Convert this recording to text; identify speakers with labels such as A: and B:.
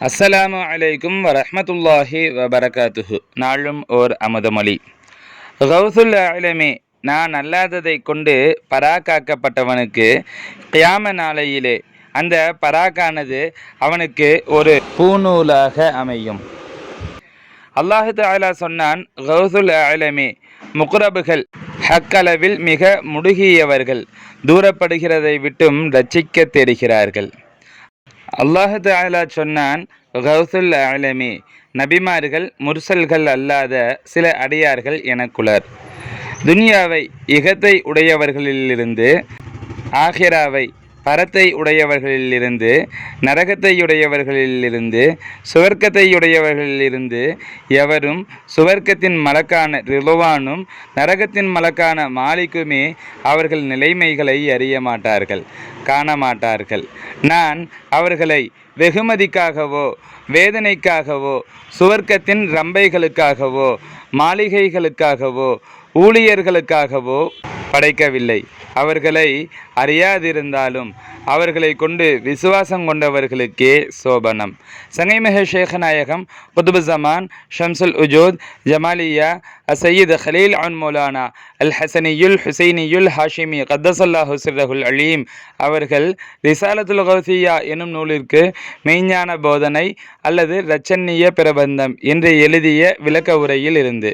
A: அஸ்ஸலாமு அலைக்கும் வரஹ்மத்துல்லாஹி வபரகாத்துஹு. நாளும் ஓர் அமுதமொழி. கௌசுல் ஆலமி, நான் அல்லாததை கொண்டு பராக்காக்கப்பட்டவனுக்கு கியாம நாளையிலே அந்த பராக்கானது அவனுக்கு ஒரு பூநூலாக அமையும். அல்லாஹு தஆலா சொன்னான், கௌசுல் ஆலமி, முக்ரபுகள் ஹக்களவில் மிக முடுகியவர்கள் தூரப்படுகிறதை விட்டும் ரட்சிக்க தேடுகிறார்கள். அல்லாஹு தஆலா சொன்னான், கௌசுல் ஆலமி, நபிமார்கள் முர்சல்கள் அல்லாத சில அடியார்கள் எனக்குளர். துன்யாவை இகத்தை உடையவர்களிலிருந்து, ஆஹிராவை பரத்தை உடையவர்களிலிருந்து, நரகத்தையுடையவர்களிலிருந்து, சுவர்க்கத்தையுடையவர்களிலிருந்து எவரும் சுவர்க்கத்தின் மலக்கான ரிதுவானும் நரகத்தின் மலக்கான மாலிக்குமே அவர்கள் நிலைமைகளை அறிய மாட்டார்கள், காணமாட்டார்கள். நான் அவர்களை வெகுமதிக்காகவோ வேதனைக்காகவோ சுவர்க்கத்தின் ரம்பைகளுக்காகவோ மாளிகைகளுக்காகவோ ஊழியர்களுக்காகவோ படைக்கவில்லை. அவர்களை அறியாதிருந்தாலும் அவர்களை கொண்டு விசுவாசம் கொண்டவர்களுக்கே சோபனம். சங்கைமிகு ஷேഖநாயகம் குதுபு ஜமான் ஷம்சுல் உஜூத் ஜமாலியா சையீத் ஹலீல் அன் மௌலானா அல் ஹசனியுல் ஹுசைனியுல் ஹாஷிமி கத்தசல்லாஹு சிர்ரஹுல் அலீம் அவர்கள் ரிசாலத்துல் கௌசியா எனும் நூலிற்கு மெய்ஞான போதனை அல்லது இரட்சண்ய பிரபந்தம் என்று எழுதிய விளக்க உரையில் இருந்து